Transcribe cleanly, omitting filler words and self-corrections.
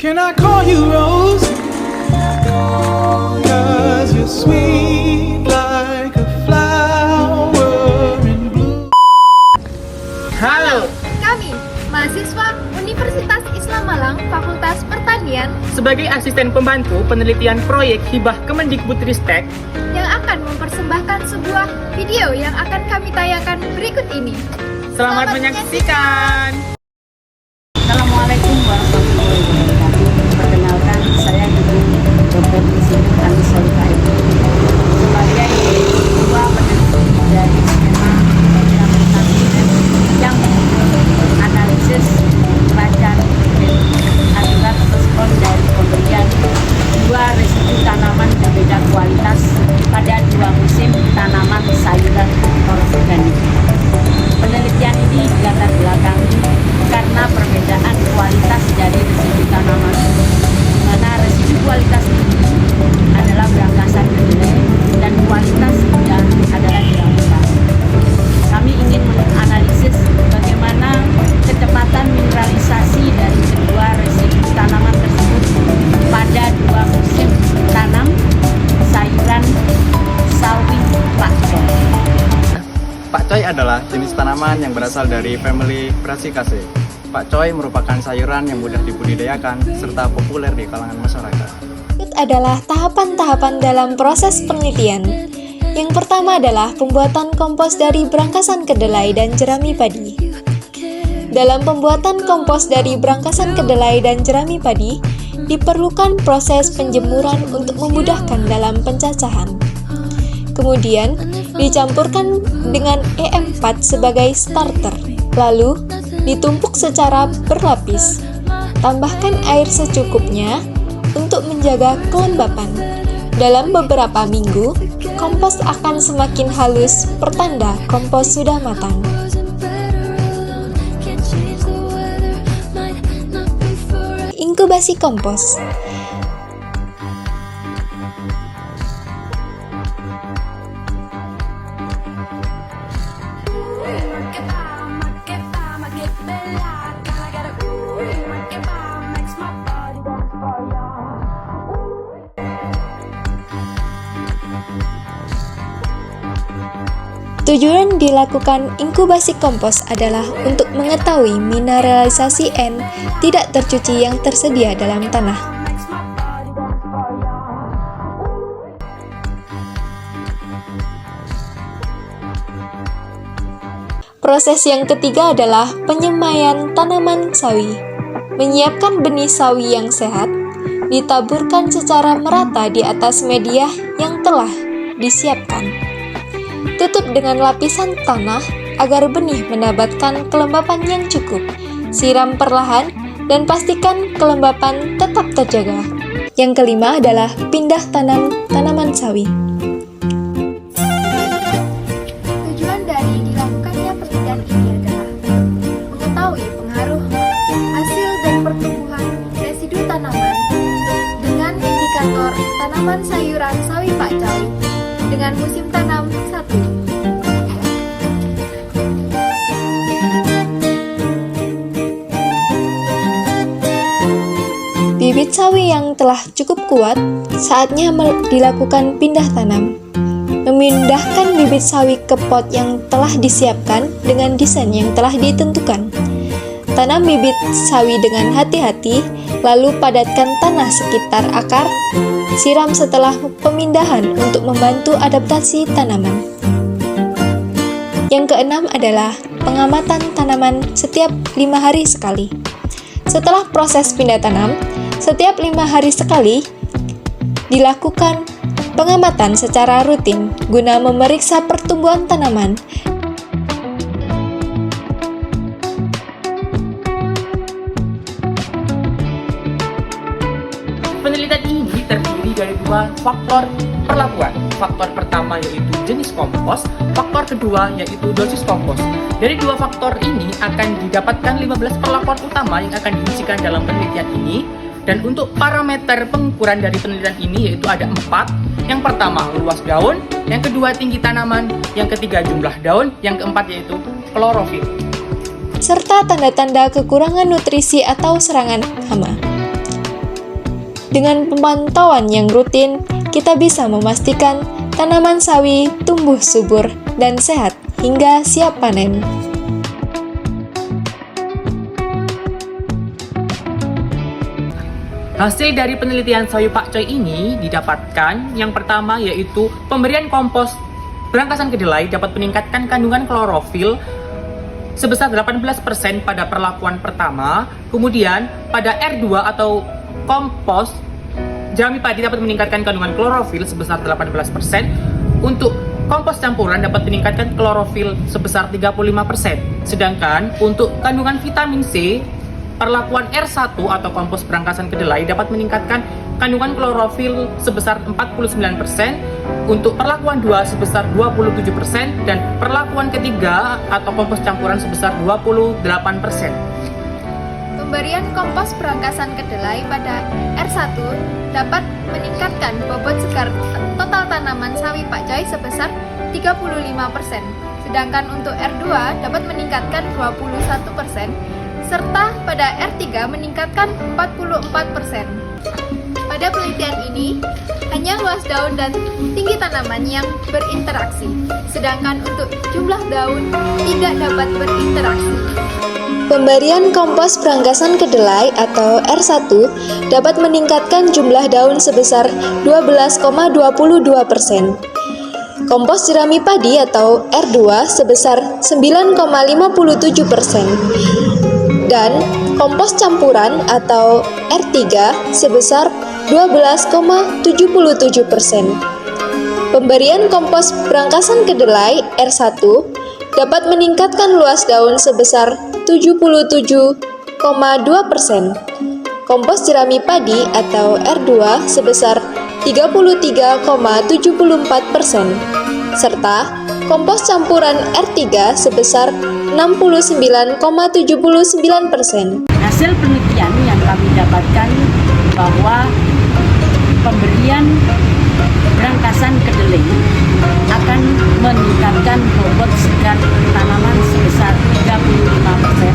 Can I call you Rose? 'Cause you're sweet like a flower in bloom. Halo, Kami, mahasiswa Universitas Islam Malang, Fakultas Pertanian, sebagai asisten pembantu penelitian proyek hibah Kemendikbudristek, yang akan mempersembahkan sebuah video yang akan kami tayangkan berikut ini. selamat menyaksikan. Assalamualaikum warahmatullahi wabarakatuh. Perkenalkan, saya Ibu Dr. Insinyur Anissa Lukaim sebagai ketua peneliti dari skema implementasi yang analisis pelajaran aturan respon dari pemberian dua residu tanaman berbeda kualitas pada dua musim tanaman sayuran organik. Penelitian ini dilatar belakangi karena perbedaan kualitas dari residu tanaman, di mana residu kualitas tinggi adalah berangkasan kedelai dan kualitas rendah adalah di rambutan. Kami ingin menganalisis bagaimana kecepatan mineralisasi dari kedua residu tanaman tersebut pada dua musim tanam sayuran sawi pakcoy. Pakcoy adalah jenis tanaman yang berasal dari famili Brassicaceae. Pakcoy merupakan sayuran yang mudah dibudidayakan serta populer di kalangan masyarakat. Berikut adalah tahapan-tahapan dalam proses penelitian. Yang pertama adalah pembuatan kompos dari berangkasan kedelai dan jerami padi. Dalam pembuatan kompos dari berangkasan kedelai dan jerami padi, diperlukan proses penjemuran untuk memudahkan dalam pencacahan. Kemudian, dicampurkan dengan EM4 sebagai starter. Lalu, ditumpuk secara berlapis. Tambahkan air secukupnya untuk menjaga kelembapan. Dalam beberapa minggu, kompos akan semakin halus, pertanda kompos sudah matang. Inkubasi kompos. Tujuan dilakukan inkubasi kompos adalah untuk mengetahui mineralisasi N tidak tercuci yang tersedia dalam tanah. Proses yang ketiga adalah penyemaian tanaman sawi. Menyiapkan benih sawi yang sehat, ditaburkan secara merata di atas media yang telah disiapkan. Tutup dengan lapisan tanah agar benih mendapatkan kelembapan yang cukup. Siram perlahan dan pastikan kelembapan tetap terjaga. Yang kelima adalah pindah tanam tanaman sawi. Tujuan dari dilakukannya penelitian ini adalah mengetahui pengaruh hasil dan pertumbuhan residu tanaman dengan indikator tanaman sayuran sawi pakcoy dengan musim tanam 1. Bibit sawi yang telah cukup kuat, saatnya dilakukan pindah tanam. Memindahkan bibit sawi ke pot yang telah disiapkan dengan desain yang telah ditentukan. Tanam bibit sawi dengan hati-hati, lalu padatkan tanah sekitar akar. Siram setelah pemindahan untuk membantu adaptasi tanaman. Yang keenam adalah pengamatan tanaman setiap 5 hari sekali. Setelah proses pindah tanam, setiap 5 hari sekali dilakukan pengamatan secara rutin guna memeriksa pertumbuhan tanaman. Penelitian ini terdiri dari dua faktor perlakuan. Faktor pertama yaitu jenis kompos, faktor kedua yaitu dosis kompos. Dari dua faktor ini akan didapatkan 15 perlakuan utama yang akan diisikan dalam penelitian ini. Dan untuk parameter pengukuran dari penelitian ini yaitu ada 4. Yang pertama luas daun, yang kedua tinggi tanaman, yang ketiga jumlah daun, yang keempat yaitu klorofil. Serta tanda-tanda kekurangan nutrisi atau serangan hama. Dengan pemantauan yang rutin, kita bisa memastikan tanaman sawi tumbuh subur dan sehat hingga siap panen. Hasil dari penelitian sawi Pak Coy ini didapatkan yang pertama yaitu pemberian kompos berangkasan kedelai dapat meningkatkan kandungan klorofil sebesar 18% pada perlakuan pertama. Kemudian pada R2 atau kompos jerami padi dapat meningkatkan kandungan klorofil sebesar 18%. Untuk kompos campuran dapat meningkatkan klorofil sebesar 35%. Sedangkan untuk kandungan vitamin C, perlakuan R1 atau kompos berangkasan kedelai dapat meningkatkan kandungan klorofil sebesar 49%, untuk perlakuan 2 sebesar 27%, dan perlakuan ketiga atau kompos campuran sebesar 28%. Pemberian kompos berangkasan kedelai pada R1 dapat meningkatkan bobot segar total tanaman sawi Pak Coy sebesar 35%. Sedangkan untuk R2 dapat meningkatkan 21%, serta pada R3 meningkatkan 44%. Pada penelitian ini, hanya luas daun dan tinggi tanaman yang berinteraksi, sedangkan untuk jumlah daun tidak dapat berinteraksi. Pemberian kompos berangkasan kedelai atau R1 dapat meningkatkan jumlah daun sebesar 12,22%. Kompos jerami padi atau R2 sebesar 9,57%. Dan kompos campuran atau R3 sebesar 12,77%. Pemberian kompos berangkasan kedelai R1 dapat meningkatkan luas daun sebesar 77,2%. Kompos jerami padi atau R2 sebesar 33,74%. Serta kompos campuran R3 sebesar 69,79%. Hasil penelitian yang kami dapatkan bahwa pemberian berangkasan kedelai akan meningkatkan bobot segar tanaman sebesar 35%,